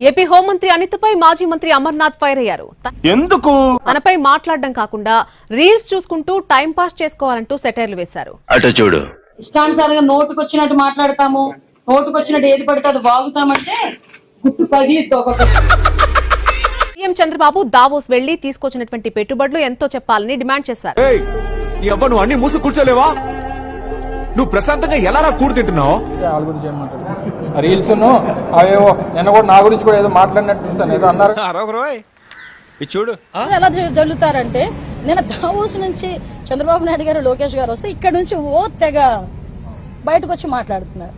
AP హోంమంత్రి అనితపై మాజీ మంత్రి అమర్నాథ్ ఫైర్ అయ్యారు. ఎందుకు తనపై మాట్లాడడం కాకుండా రీల్స్ చూసుకుంటూ టైం పాస్ చేసుకోవాలంటూ సెటైర్లు వేశారు. అటు చూడు, ఇష్టానుసారంగా నోటుకొచ్చినట్టు మాట్లాడతాము, నోటుకొచ్చినట్టు ఏది పడితే అది వాగుతామంటే గుట్టు పగిలిద్దు. సీఎం చంద్రబాబు దావోస్ వెళ్లి తీసుకొచ్చినటువంటి పెట్టుబడులు ఎంతో చెప్పాలని డిమాండ్ చేశారు. నువ్వు అన్ని మూసి కూర్చోలేవా? నువ్వు ప్రశాంతంగా ఎలా కూడు తింటున్నావు? వాళ్ళ గురించి ఏం మాట్లాడు రీల్స్ అవేవో నిన్న కూడా నా గురించి కూడా ఏదో మాట్లాడినట్టు చూసాను, ఏదో అన్నారు. చూడు ఎలా జల్లుతారంటే, నేను దావోస్ నుంచి చంద్రబాబు నాయుడు గారు లోకేష్ గారు వస్తే ఇక్కడ నుంచి ఓ తెగ బయటకు వచ్చి మాట్లాడుతున్నారు.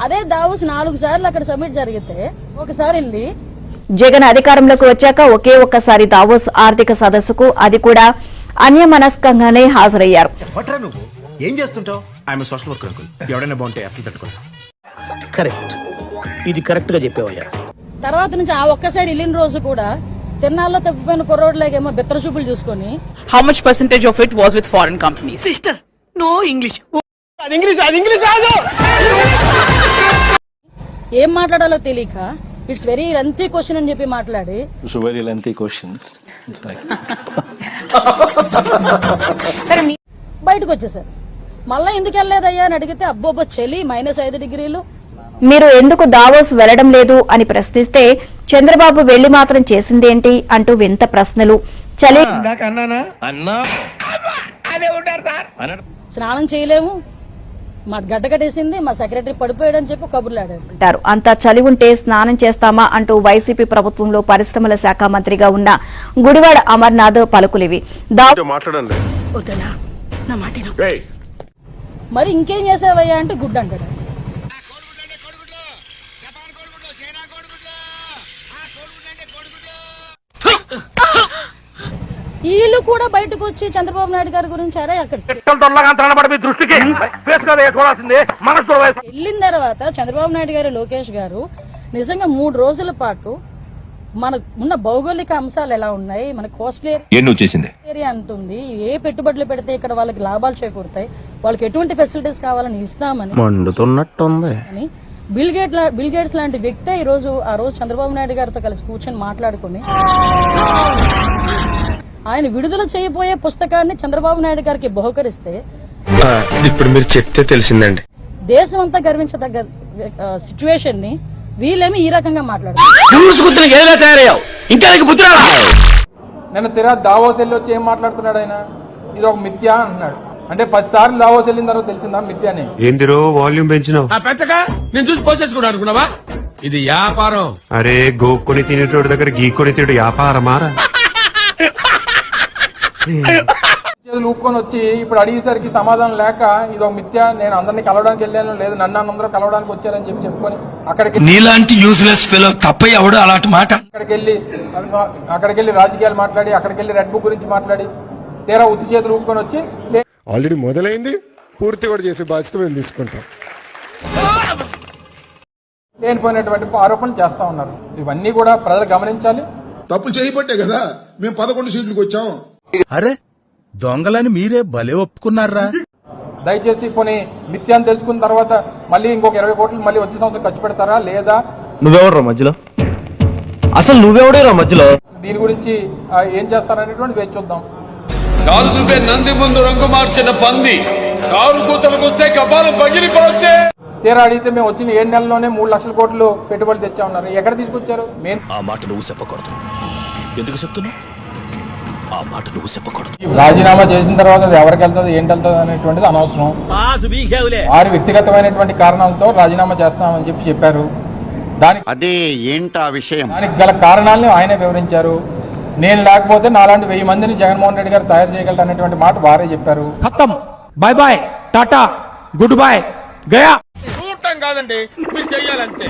అదే దావోస్ 4 సార్లు అక్కడ సబ్మిట్ జరిగితే ఒకసారి వెళ్ళి జగన్ అధికారంలోకి వచ్చాక ఒకే ఒక్కసారి దావోస్ ఆర్థిక సదస్సుకు, అది కూడా అన్యమనస్కంగానే హాజరయ్యారు. నువ్వు ఏం చేస్తుంటావు? I'm social worker uncle. ఎవడైనా బాగుంటే అసలు తట్టుకో. కరెక్ట్, ఇది కరెక్ట్ గా చెప్పావయ్యా. తర్వాత నుంచి ఆ ఒక్కసారి వెళ్ళిన రోజు కూడా తిన్నాళ్ళలో తప్పిపోయిన కుర్రోడ్లాగేమో బిత్తర చూపులు చూసుకొని how much percentage of it was with foreign companies? Sister, no English. ఏం మాట్లాడాలో తెలియక ఇట్స్ వెరీ లెంతీ క్వశ్చన్ అని చెప్పి మాట్లాడి బయటకు వచ్చేసారు. మళ్ళా ఎందుకు వెళ్ళలేదయ్యా అని అడిగితే అబ్బోబ్బో చలి -5 డిగ్రీలు, మీరు ఎందుకు దావోస్ వెళ్లడం లేదు అని ప్రశ్నిస్తే చంద్రబాబు వెళ్లి మాత్రం చేసిందేంటి అంటూ వింత ప్రశ్నలు. చలి స్నానం చేయలేము, మా గడ్డ కట్టేసింది, మా సెక్రటరీ పడిపోయాడని చెప్పి కబుర్లు ఆడారు. అంత చలి ఉంటే స్నానం చేస్తామా అంటూ వైసీపీ ప్రభుత్వంలో పరిశ్రమల శాఖ మంత్రిగా ఉన్న గుడివాడ అమర్నాథ్ పలుకులివి. మరి ఇంకేం చేసావయ్యా అంటే గుడ్ అంటాడు. వీళ్ళు కూడా బయటకు వచ్చి చంద్రబాబు నాయుడు గారి గురించి వెళ్ళిన తర్వాత చంద్రబాబు నాయుడు గారు లోకేష్ గారు నిజంగా 3 రోజుల పాటు మనకు ఉన్న భౌగోళిక అంశాలు ఎలా ఉన్నాయి, మన కోస్టల్ ఏరియా ఎంత ఉంది, ఏ పెట్టుబడులు పెడితే ఇక్కడ వాళ్ళకి లాభాలు చేకూరుతాయి, వాళ్ళకి ఎటువంటి ఫెసిలిటీస్ కావాలని ఇస్తామని అని బిల్ గేట్స్ లాంటి వ్యక్తే ఆ రోజు చంద్రబాబు నాయుడు గారితో కలిసి కూర్చొని మాట్లాడుకుని ఆయన విడుదల చేయబోయే పుస్తకాన్ని చంద్రబాబు నాయుడు గారికి బహుకరిస్తే ఇప్పుడు మీరు చెప్తే తెలిసిందండి. దేశం అంతా గర్వించదగ్గ సిచ్యువేషన్ ని వీళ్ళేమి ఈ రకంగా మాట్లాడారు. నిన్న తిరా దావోస్ వెళ్ళి వచ్చి ఏం మాట్లాడుతున్నాడు ఆయన? ఇది ఒక మిథ్య అంటున్నాడు. అంటే 10 సార్లు దావోస్ వెళ్ళిన తర్వాత తెలిసిందా మిథ్య అని? ఏందిరో వాల్యూమ్ పెంచినావు? పెంచగా నేను చూసి పోసేసుకున్నా అనుకున్నావా? ఇది వ్యాపారం. అరే గోక్కొని తినేటోడి దగ్గర గీక్కొని తినేడు వ్యాపారమారా? చేతులు ఊపుకొని వచ్చి ఇప్పుడు అడిగేసరికి సమాధానం లేక ఇది ఒక మిథ్య, నేను అందరినీ కలవడానికి వెళ్ళాను, లేదు నన్ను అందరూ కలవడానికి వచ్చారని చెప్పుకొని అక్కడికి నీలాంటి యూజ్లెస్ ఫెలో తప్ప ఎవడు అలాంటి మాట అక్కడికి వెళ్ళి రాజకీయాలు మాట్లాడి, అక్కడికి వెళ్ళి రెడ్ బుక్ గురించి మాట్లాడి తీరా ఉత్తి చేతులు ఊపుకొని వచ్చి ఆల్రెడీ మొదలైంది, పూర్తి కూడా చేసే బాధ్యత మేము తీసుకుంటాం. లేనిపోయినటువంటి ఆరోపణలు చేస్తా ఉన్నారు. ఇవన్నీ కూడా ప్రజలు గమనించాలి. తప్పు చేయబట్టే కదా మేము 11 సీట్లకు వచ్చాం. అరే దొంగలని మీరే భలే ఒప్పుకున్నారా? దయచేసి పోనీ మిథ్యాన్ని తెలుసుకున్న తర్వాత మళ్ళీ ఇంకొక 20 కోట్లు మళ్ళీ వచ్చే సంవత్సరం ఖర్చు పెడతారా లేదా? నువ్వెవడరా మధ్యలో? అసలు నువ్వెవడేరా మధ్యలో? దీని గురించి ఏం చేస్తారనేటువంటి వేచి చూద్దాం. కారు చూపే నంది ముందు రంగు మార్చిన పంది, కారు కూతలకు వస్తే కపాలం పగిలిపోతే. తీరా అడిగితే మేము వచ్చిన 7 నెలల్లోనే 3 లక్షల కోట్లు పెట్టుబడి తెచ్చా ఉన్నారు. ఎక్కడ తీసుకొచ్చారు? ఆ మాట నువ్వు చెప్పకూడదు. ఎందుకు చెప్తున్నావు? ఆ మాట నువ్వు చెప్పకూడదు. రాజీనామా చేసిన తర్వాత అది ఎవరికి వెళ్తుంది, ఏంటి వెళ్తుంది అనేటువంటిది అనవసరం. వారి వ్యక్తిగతమైనటువంటి కారణాలతో రాజీనామా చేస్తామని చెప్పారు. అదే ఏంటా విషయం? దానికి గల కారణాలను ఆయనే వివరించారు. నేను లేకపోతే నాలాంటి 1000 మందిని జగన్మోహన్ రెడ్డి గారు తయారు చేయగలరు అనేటువంటి మాట వారే చెప్పారు. ఖతం, బాయ్ బాయ్, టాటా, గుడ్ బాయ్, గయా. చూడటం కాదండి, మీరు చెయ్యాలంతే.